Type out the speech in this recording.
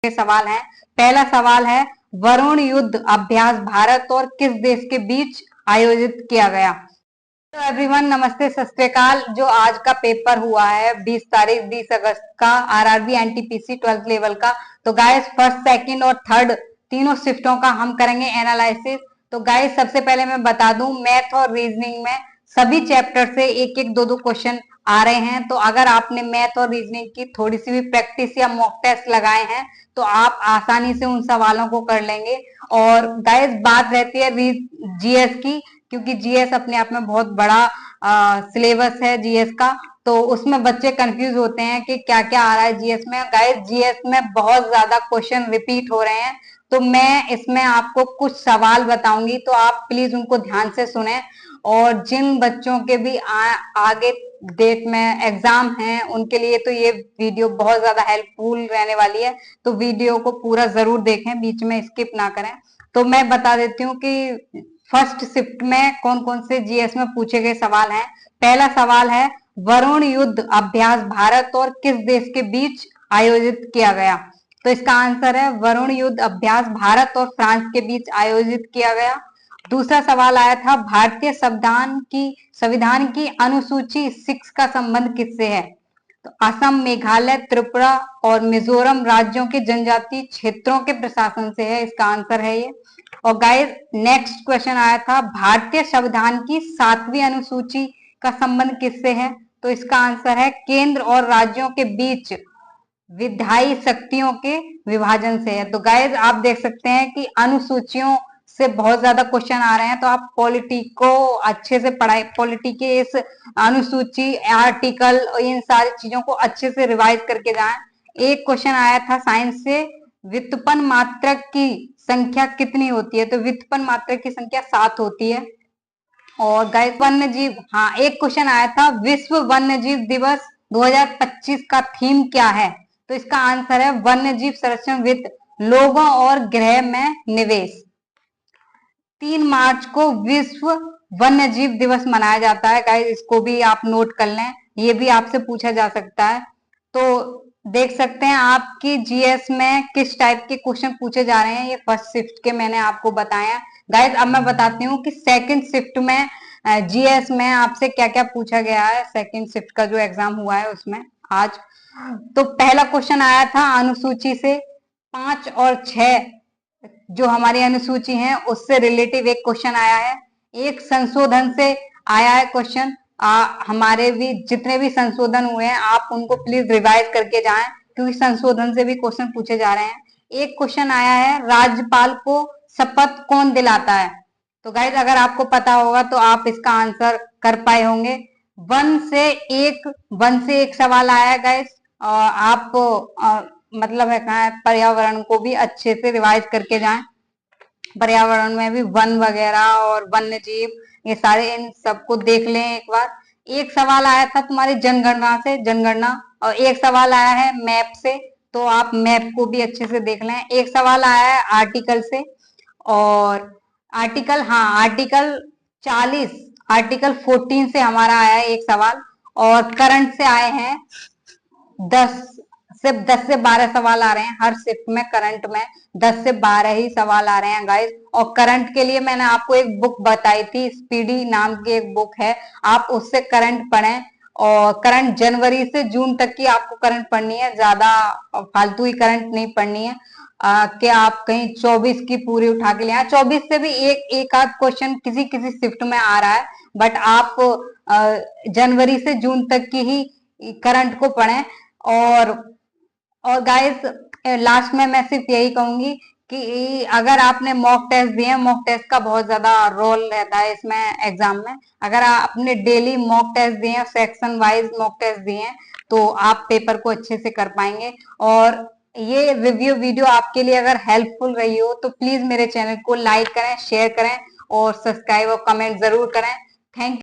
के सवाल हैं। पहला सवाल है, वरुण युद्ध अभ्यास भारत और किस देश के बीच आयोजित किया गया? तो एवरीवन, नमस्ते, सत श्री अकाल। जो आज का पेपर हुआ है 20 अगस्त का, आरआरबी एनटीपीसी 12th लेवल का, तो गाइस फर्स्ट, सेकंड और थर्ड तीनों शिफ्टों का हम करेंगे एनालिसिस। तो गाइस सबसे पहले मैं बता दूं, मैथ और रीजनिंग में सभी चैप्टर से एक एक दो दो क्वेश्चन आ रहे हैं। तो अगर आपने मैथ और रीजनिंग की थोड़ी सी भी प्रैक्टिस या मॉक टेस्ट लगाए हैं तो आप आसानी से उन सवालों को कर लेंगे। और गाइस बात रहती है जीएस की, क्योंकि जीएस अपने आप में बहुत बड़ा सिलेबस है जीएस का, तो उसमें बच्चे कंफ्यूज होते हैं कि क्या क्या आ रहा है जीएस में। गाइस जीएस में बहुत ज्यादा क्वेश्चन रिपीट हो रहे हैं, तो मैं इसमें आपको कुछ सवाल बताऊंगी, तो आप प्लीज उनको ध्यान से सुने। और जिन बच्चों के भी आगे डेट में एग्जाम हैं उनके लिए तो ये वीडियो बहुत ज्यादा हेल्पफुल रहने वाली है, तो वीडियो को पूरा जरूर देखें, बीच में स्किप ना करें। तो मैं बता देती हूँ कि फर्स्ट शिफ्ट में कौन कौन से जीएस में पूछे गए सवाल हैं। पहला सवाल है, वरुण युद्ध अभ्यास भारत और किस देश के बीच आयोजित किया गया? तो इसका आंसर है, वरुण युद्ध अभ्यास भारत और फ्रांस के बीच आयोजित किया गया। दूसरा सवाल आया था, भारतीय संविधान की अनुसूची 6 का संबंध किससे है? तो असम, मेघालय, त्रिपुरा और मिजोरम राज्यों के जनजातीय क्षेत्रों के प्रशासन से है, इसका आंसर है ये। और गाइस नेक्स्ट क्वेश्चन आया था, भारतीय संविधान की 7वीं अनुसूची का संबंध किससे है? तो इसका आंसर है, केंद्र और राज्यों के बीच विधायी शक्तियों के विभाजन से है। तो गाइस आप देख सकते हैं कि अनुसूचियों से बहुत ज्यादा क्वेश्चन आ रहे हैं, तो आप पॉलिटी को अच्छे से पढ़ाई, पॉलिटी के इस अनुसूची, आर्टिकल और इन सारी चीजों को अच्छे से रिवाइज करके जाएं। एक क्वेश्चन आया था साइंस से, व्युत्पन्न मात्रक की संख्या कितनी होती है? तो व्युत्पन्न मात्रक की संख्या 7 होती है। और गाइस वन्य जीव, हाँ एक क्वेश्चन आया था, विश्व वन्य जीव दिवस 2025 का थीम क्या है? तो इसका आंसर है, वन्य जीव संरक्षण वित्त, लोगों और ग्रह में निवेश। 3 मार्च को विश्व वन्य जीव दिवस मनाया जाता है। गाइस इसको भी आप नोट कर लें, ये भी आपसे पूछा जा सकता है। तो देख सकते हैं आपकी जीएस में किस टाइप के क्वेश्चन पूछे जा रहे हैं, ये फर्स्ट शिफ्ट के मैंने आपको बताया। गाइस अब मैं बताती हूँ कि सेकंड शिफ्ट में जीएस में आपसे क्या क्या पूछा गया है। सेकंड शिफ्ट का जो एग्जाम हुआ है उसमें आज, तो पहला क्वेश्चन आया था अनुसूची से, 5 और 6 जो हमारी अनुसूची है उससे रिलेटिव एक क्वेश्चन आया है। एक संशोधन से आया है क्वेश्चन। हमारे भी जितने भी संशोधन हुए हैं आप उनको प्लीज रिवाइज करके जाएं, क्योंकि संशोधन से भी क्वेश्चन पूछे जा रहे हैं। एक क्वेश्चन आया है, राज्यपाल को शपथ कौन दिलाता है? तो गाइज अगर आपको पता होगा तो आप इसका आंसर कर पाए होंगे। वन से एक सवाल आया है गाइज। आप मतलब है कहा है, पर्यावरण को भी अच्छे से रिवाइज करके जाएं। पर्यावरण में भी वन वगैरह और वन्य जीव, ये सारे इन सबको देख लें एक बार। एक सवाल आया था तुम्हारी जनगणना से, जनगणना, और एक सवाल आया है मैप से, तो आप मैप को भी अच्छे से देख लें। एक सवाल आया है आर्टिकल से, और आर्टिकल, हाँ आर्टिकल 40, आर्टिकल 14 से हमारा आया है एक सवाल। और करंट से आए हैं 10 से 12 सवाल आ रहे हैं हर शिफ्ट में। करंट में 10 से 12 ही सवाल आ रहे हैं गाइस। और करंट के लिए मैंने आपको एक बुक बताई थी, स्पीडी नाम की एक बुक है, आप उससे करंट पढ़ें। और करंट जनवरी से जून तक की आपको करंट पढ़नी है, ज्यादा फालतू ही करंट नहीं पढ़नी है कि आप कहीं 24 की पूरी उठा के ले आए। 24 से भी एक आध क्वेश्चन किसी किसी शिफ्ट में आ रहा है, बट आप जनवरी से जून तक की ही करंट को पढ़ें। और गाइस लास्ट में मैं सिर्फ यही कहूंगी कि अगर आपने मॉक टेस्ट दिए, मॉक टेस्ट का बहुत ज्यादा रोल रहता है इसमें एग्जाम में। अगर आपने डेली मॉक टेस्ट दिए, सेक्शन वाइज मॉक टेस्ट दिए, तो आप पेपर को अच्छे से कर पाएंगे। और ये रिव्यू वीडियो आपके लिए अगर हेल्पफुल रही हो तो प्लीज मेरे चैनल को लाइक करें, शेयर करें और सब्सक्राइब और कमेंट जरूर करें। Thank you.